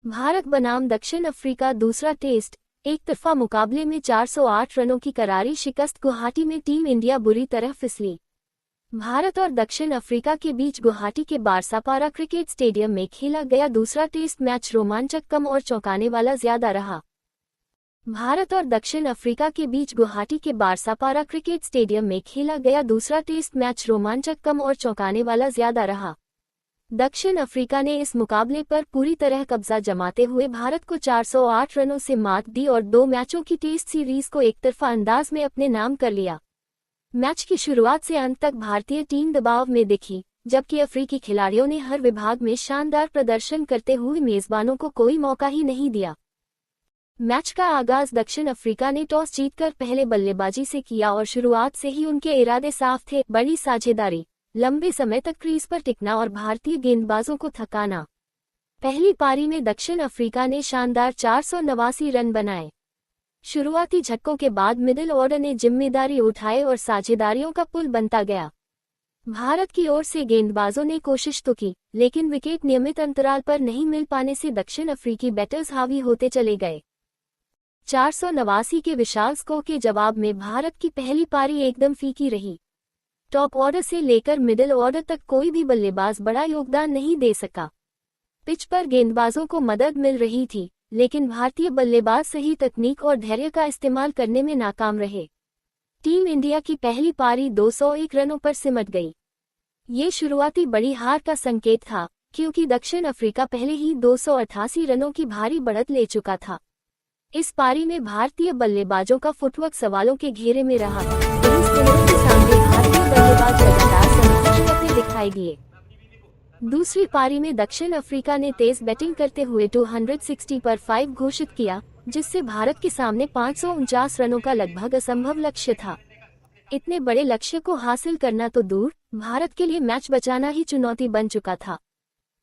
भारत बनाम दक्षिण अफ्रीका दूसरा टेस्ट। एक तरफा मुकाबले में 408 रनों की करारी शिकस्त। गुवाहाटी में टीम इंडिया बुरी तरह फिसली। भारत और दक्षिण अफ्रीका के बीच गुवाहाटी के बारसापारा क्रिकेट स्टेडियम में खेला गया दूसरा टेस्ट मैच रोमांचक कम और चौंकाने वाला ज्यादा रहा। भारत और दक्षिण अफ्रीका के बीच गुवाहाटी के बारसापारा क्रिकेट स्टेडियम में खेला गया दूसरा टेस्ट मैच रोमांचक कम और चौंकाने वाला ज्यादा रहा। दक्षिण अफ्रीका ने इस मुकाबले पर पूरी तरह कब्जा जमाते हुए भारत को 408 रनों से मात दी और 2 मैचों की टेस्ट सीरीज को एकतरफा अंदाज में अपने नाम कर लिया। मैच की शुरुआत से अंत तक भारतीय टीम दबाव में दिखी, जबकि अफ्रीकी खिलाड़ियों ने हर विभाग में शानदार प्रदर्शन करते हुए मेजबानों को कोई मौका ही नहीं दिया। मैच का आगाज दक्षिण अफ्रीका ने टॉस जीतकर पहले बल्लेबाजी से किया और शुरुआत से ही उनके इरादे साफ थे, बड़ी साझेदारी, लंबे समय तक क्रीज पर टिकना और भारतीय गेंदबाजों को थकाना। पहली पारी में दक्षिण अफ्रीका ने शानदार 489 रन बनाए। शुरुआती झटकों के बाद मिडिल ऑर्डर ने जिम्मेदारी उठाए और साझेदारियों का पुल बनता गया। भारत की ओर से गेंदबाजों ने कोशिश तो की, लेकिन विकेट नियमित अंतराल पर नहीं मिल पाने से दक्षिण अफ्रीकी बैटर्स हावी होते चले गए। 489 के विशाल स्कोर के जवाब में भारत की पहली पारी एकदम फीकी रही। टॉप ऑर्डर से लेकर मिडिल ऑर्डर तक कोई भी बल्लेबाज बड़ा योगदान नहीं दे सका। पिच पर गेंदबाजों को मदद मिल रही थी, लेकिन भारतीय बल्लेबाज सही तकनीक और धैर्य का इस्तेमाल करने में नाकाम रहे। टीम इंडिया की पहली पारी 201 रनों पर सिमट गई। ये शुरुआती बड़ी हार का संकेत था, क्योंकि दक्षिण अफ्रीका पहले ही 288 रनों की भारी बढ़त ले चुका था। इस पारी में भारतीय बल्लेबाजों का फुटवर्क सवालों के घेरे में रहा। दिखाई दिए। दूसरी पारी में दक्षिण अफ्रीका ने तेज बैटिंग करते हुए 260 पर 5 घोषित किया, जिससे भारत के सामने 549 रनों का लगभग असंभव लक्ष्य था। इतने बड़े लक्ष्य को हासिल करना तो दूर, भारत के लिए मैच बचाना ही चुनौती बन चुका था।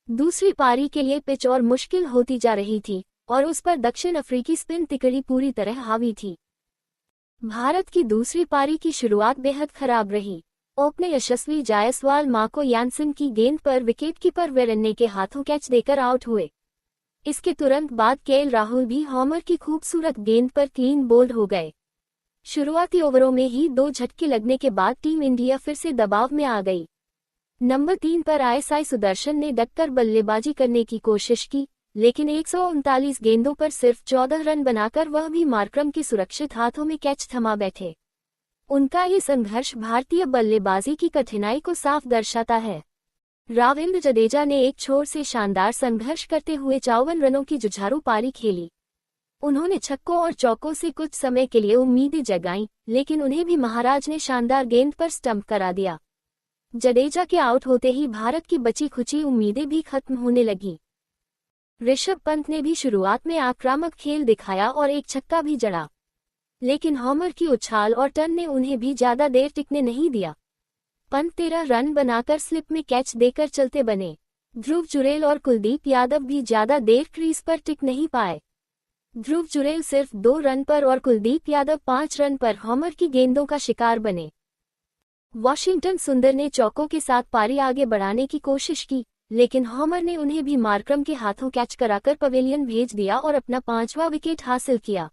दूसरी पारी के लिए पिच और मुश्किल होती जा रही थी और उस पर दक्षिण अफ्रीकी स्पिन तिकड़ी पूरी तरह हावी थी। भारत की दूसरी पारी की शुरुआत बेहद खराब रही। ओपनर यशस्वी जायसवाल मार्को यानसन की गेंद पर विकेटकीपर वेरेन्ने के हाथों कैच देकर आउट हुए। इसके तुरंत बाद केएल राहुल भी हॉमर की खूबसूरत गेंद पर क्लीन बोल्ड हो गए। शुरुआती ओवरों में ही 2 झटके लगने के बाद टीम इंडिया फिर से दबाव में आ गई। नंबर 3 पर आए साई सुदर्शन ने डटकर बल्लेबाजी करने की कोशिश की, लेकिन 139 गेंदों पर सिर्फ 14 रन बनाकर वह भी मार्करम के सुरक्षित हाथों में कैच थमा बैठे। उनका ये संघर्ष भारतीय बल्लेबाजी की कठिनाई को साफ दर्शाता है। रविंद्र जडेजा ने एक छोर से शानदार संघर्ष करते हुए 54 रनों की जुझारू पारी खेली। उन्होंने छक्कों और चौकों से कुछ समय के लिए उम्मीदें जगाईं, लेकिन उन्हें भी महाराज ने शानदार गेंद पर स्टंप करा दिया। जडेजा के आउट होते ही भारत की बची खुची उम्मीदें भी खत्म होने लगीं। ऋषभ पंत ने भी शुरुआत में आक्रामक खेल दिखाया और एक छक्का भी जड़ा, लेकिन हॉमर की उछाल और टर्न ने उन्हें भी ज्यादा देर टिकने नहीं दिया। पंत 13 रन बनाकर स्लिप में कैच देकर चलते बने। ध्रुव जुरेल और कुलदीप यादव भी ज्यादा देर क्रीज पर टिक नहीं पाए। ध्रुव जुरेल सिर्फ 2 रन पर और कुलदीप यादव 5 रन पर हॉमर की गेंदों का शिकार बने। वाशिंगटन सुंदर ने चौकों के साथ पारी आगे बढ़ाने की कोशिश की, लेकिन हॉमर ने उन्हें भी मार्करम के हाथों कैच कराकर पवेलियन भेज दिया और अपना 5वां विकेट हासिल किया।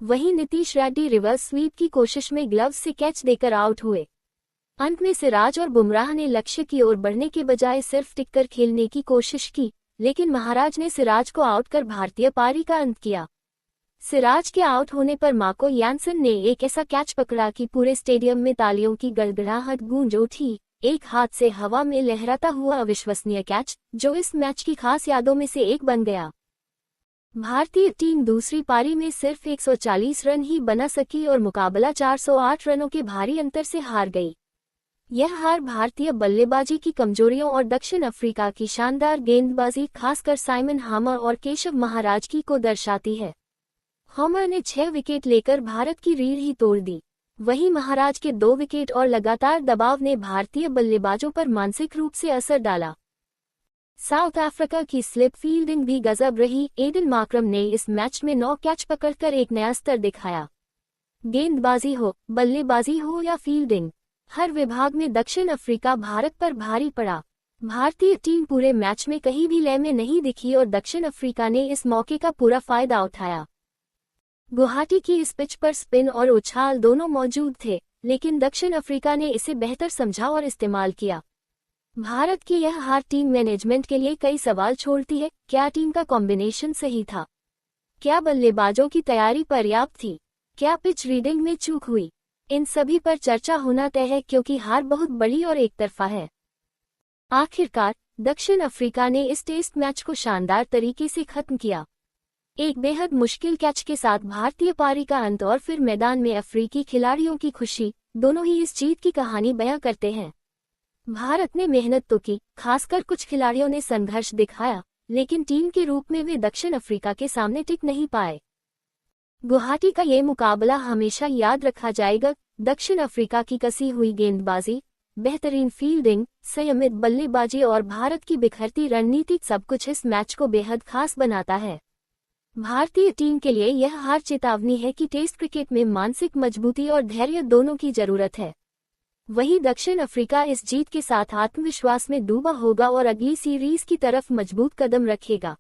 वहीं नीतीश रेड्डी रिवर्स स्वीप की कोशिश में ग्लव्स से कैच देकर आउट हुए। अंत में सिराज और बुमराह ने लक्ष्य की ओर बढ़ने के बजाय सिर्फ टिककर खेलने की कोशिश की, लेकिन महाराज ने सिराज को आउट कर भारतीय पारी का अंत किया। सिराज के आउट होने पर मार्को यानसन ने एक ऐसा कैच पकड़ा कि पूरे स्टेडियम में तालियों की गड़गड़ाहट गूंज उठी। एक हाथ से हवा में लहराता हुआ अविश्वसनीय कैच, जो इस मैच की खास यादों में से एक बन गया। भारतीय टीम दूसरी पारी में सिर्फ 140 रन ही बना सकी और मुकाबला 408 रनों के भारी अंतर से हार गई। यह हार भारतीय बल्लेबाजी की कमजोरियों और दक्षिण अफ्रीका की शानदार गेंदबाजी, खासकर साइमन हामर और केशव महाराज की को दर्शाती है। हामर ने 6 विकेट लेकर भारत की रीढ़ ही तोड़ दी। वहीं महाराज के 2 विकेट और लगातार दबाव ने भारतीय बल्लेबाजों पर मानसिक रूप से असर डाला। साउथ अफ्रीका की स्लिप फील्डिंग भी गजब रही। एडन मार्करम ने इस मैच में 9 कैच पकड़कर एक नया स्तर दिखाया। गेंदबाजी हो, बल्लेबाजी हो या फील्डिंग, हर विभाग में दक्षिण अफ्रीका भारत पर भारी पड़ा। भारतीय टीम पूरे मैच में कहीं भी लय में नहीं दिखी और दक्षिण अफ्रीका ने इस मौके का पूरा फायदा उठाया। गुवाहाटी की इस पिच पर स्पिन और उछाल दोनों मौजूद थे, लेकिन दक्षिण अफ्रीका ने इसे बेहतर समझा और इस्तेमाल किया। भारत की यह हार टीम मैनेजमेंट के लिए कई सवाल छोड़ती है। क्या टीम का कॉम्बिनेशन सही था? क्या बल्लेबाजों की तैयारी पर्याप्त थी? क्या पिच रीडिंग में चूक हुई? इन सभी पर चर्चा होना तय है, क्योंकि हार बहुत बड़ी और एकतरफा है। आखिरकार दक्षिण अफ्रीका ने इस टेस्ट मैच को शानदार तरीके से खत्म किया। एक बेहद मुश्किल कैच के साथ भारतीय पारी का अंत और फिर मैदान में अफ्रीकी खिलाड़ियों की खुशी, दोनों ही इस जीत की कहानी बयां करते हैं। भारत ने मेहनत तो की, खासकर कुछ खिलाड़ियों ने संघर्ष दिखाया, लेकिन टीम के रूप में वे दक्षिण अफ्रीका के सामने टिक नहीं पाए। गुवाहाटी का ये मुकाबला हमेशा याद रखा जाएगा। दक्षिण अफ्रीका की कसी हुई गेंदबाजी, बेहतरीन फील्डिंग, संयमित बल्लेबाजी और भारत की बिखरती रणनीति सब कुछ इस मैच को बेहद खास बनाता है। भारतीय टीम के लिए यह हार चेतावनी है कि टेस्ट क्रिकेट में मानसिक मजबूती और धैर्य दोनों की जरूरत है। वहीं दक्षिण अफ्रीका इस जीत के साथ आत्मविश्वास में डूबा होगा और अगली सीरीज की तरफ मजबूत कदम रखेगा।